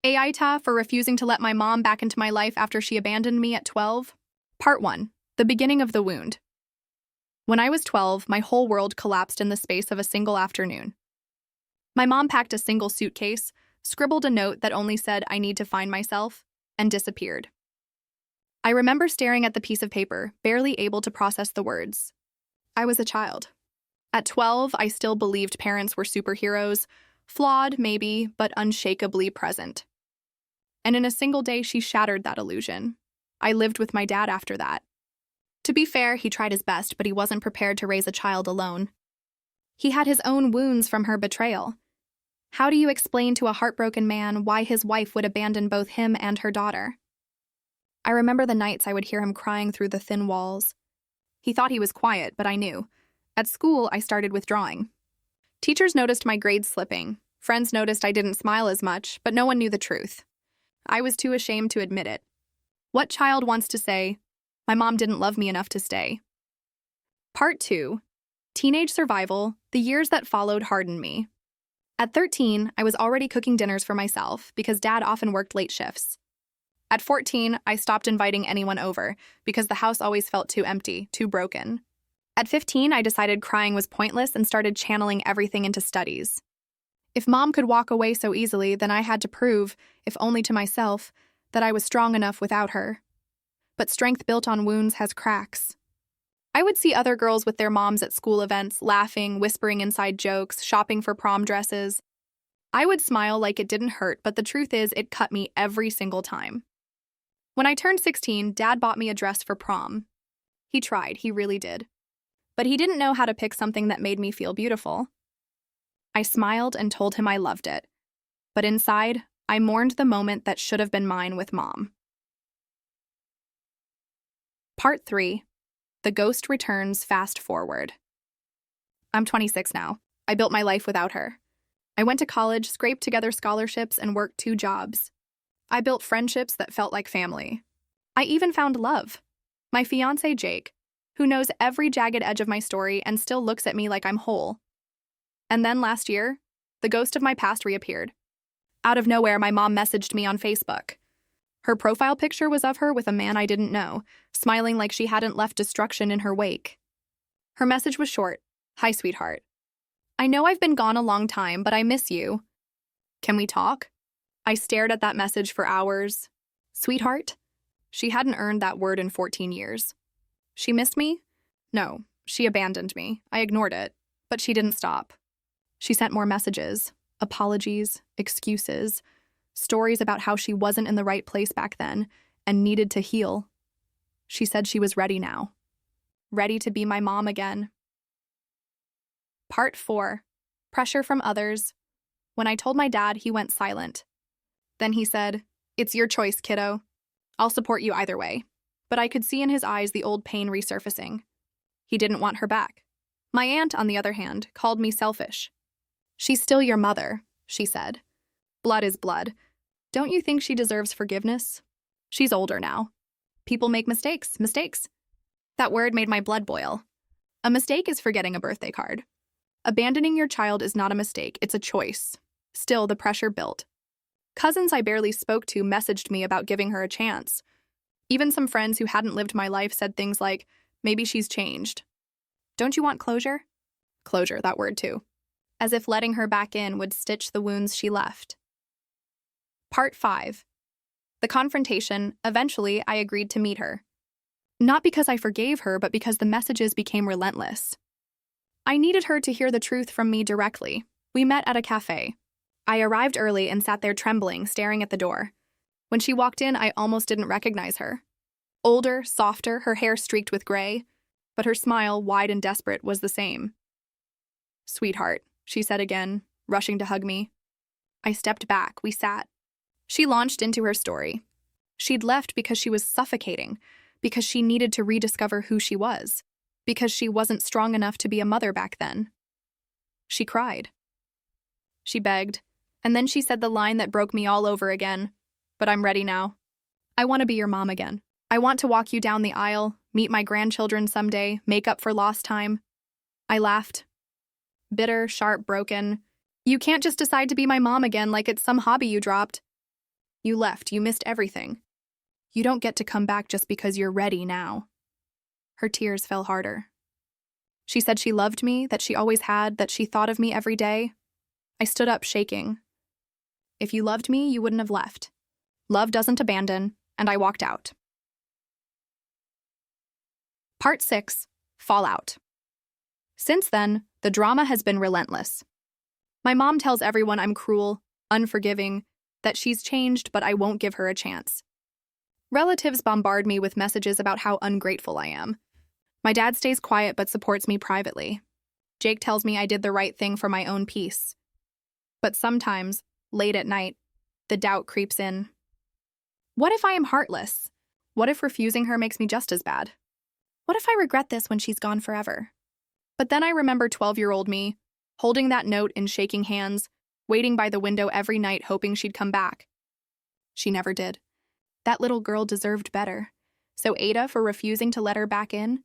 AITAH for refusing to let my mom back into my life after she abandoned me at 12. Part 1. The beginning of the wound. When I was 12, my whole world collapsed in the space of a single afternoon. My mom packed a single suitcase, scribbled a note that only said, "I need to find myself," and disappeared. I remember staring at the piece of paper, barely able to process the words. I was a child. At 12, I still believed parents were superheroes, flawed maybe, but unshakably present. And in a single day, she shattered that illusion. I lived with my dad after that. To be fair, he tried his best, but he wasn't prepared to raise a child alone. He had his own wounds from her betrayal. How do you explain to a heartbroken man why his wife would abandon both him and her daughter? I remember the nights I would hear him crying through the thin walls. He thought he was quiet, but I knew. At school, I started withdrawing. Teachers noticed my grades slipping. Friends noticed I didn't smile as much, but no one knew the truth. I was too ashamed to admit it. What child wants to say, "My mom didn't love me enough to stay"? Part 2. Teenage survival, the years that followed hardened me. At 13, I was already cooking dinners for myself because Dad often worked late shifts. At 14, I stopped inviting anyone over because the house always felt too empty, too broken. At 15, I decided crying was pointless and started channeling everything into studies. If Mom could walk away so easily, then I had to prove, if only to myself, that I was strong enough without her. But strength built on wounds has cracks. I would see other girls with their moms at school events, laughing, whispering inside jokes, shopping for prom dresses. I would smile like it didn't hurt, but the truth is it cut me every single time. When I turned 16, Dad bought me a dress for prom. He tried, he really did. But he didn't know how to pick something that made me feel beautiful. I smiled and told him I loved it. But inside, I mourned the moment that should have been mine with Mom. Part 3. The ghost returns fast forward. I'm 26 now. I built my life without her. I went to college, scraped together scholarships, and worked 2 jobs. I built friendships that felt like family. I even found love. My fiancé, Jake, who knows every jagged edge of my story and still looks at me like I'm whole. And then last year, the ghost of my past reappeared. Out of nowhere, my mom messaged me on Facebook. Her profile picture was of her with a man I didn't know, smiling like she hadn't left destruction in her wake. Her message was short. "Hi, sweetheart. I know I've been gone a long time, but I miss you. Can we talk?" I stared at that message for hours. Sweetheart? She hadn't earned that word in 14 years. She missed me? No, she abandoned me. I ignored it, but she didn't stop. She sent more messages, apologies, excuses, stories about how she wasn't in the right place back then and needed to heal. She said she was ready now. Ready to be my mom again. Part 4. Pressure from others. When I told my dad, he went silent. Then he said, "It's your choice, kiddo. I'll support you either way." But I could see in his eyes the old pain resurfacing. He didn't want her back. My aunt, on the other hand, called me selfish. "She's still your mother," she said. "Blood is blood. Don't you think she deserves forgiveness? She's older now. People make mistakes. That word made my blood boil. A mistake is forgetting a birthday card. Abandoning your child is not a mistake, it's a choice. Still, the pressure built. Cousins I barely spoke to messaged me about giving her a chance. Even some friends who hadn't lived my life said things like, "Maybe she's changed. Don't you want closure?" Closure, that word too. As if letting her back in would stitch the wounds she left. Part 5. The confrontation. Eventually, I agreed to meet her. Not because I forgave her, but because the messages became relentless. I needed her to hear the truth from me directly. We met at a cafe. I arrived early and sat there trembling, staring at the door. When she walked in, I almost didn't recognize her. Older, softer, her hair streaked with gray, but her smile, wide and desperate, was the same. "Sweetheart," she said again, rushing to hug me. I stepped back. We sat. She launched into her story. She'd left because she was suffocating, because she needed to rediscover who she was, because she wasn't strong enough to be a mother back then. She cried. She begged, and then she said the line that broke me all over again. "But I'm ready now. I want to be your mom again. I want to walk you down the aisle, meet my grandchildren someday, make up for lost time." I laughed. Bitter, sharp, broken. "You can't just decide to be my mom again like it's some hobby you dropped." You left, you missed everything. You don't get to come back just because you're ready now. Her tears fell harder. She said she loved me, that she always had, that she thought of me every day. I stood up, shaking. If you loved me, you wouldn't have left. Love doesn't abandon, and I walked out. Part 6. Fallout. Since then, the drama has been relentless. My mom tells everyone I'm cruel, unforgiving, that she's changed, but I won't give her a chance. Relatives bombard me with messages about how ungrateful I am. My dad stays quiet but supports me privately. Jake tells me I did the right thing for my own peace. But sometimes, late at night, the doubt creeps in. What if I am heartless? What if refusing her makes me just as bad? What if I regret this when she's gone forever? But then I remember 12-year-old me, holding that note in shaking hands, waiting by the window every night hoping she'd come back. She never did. That little girl deserved better. So AITAH for refusing to let her back in?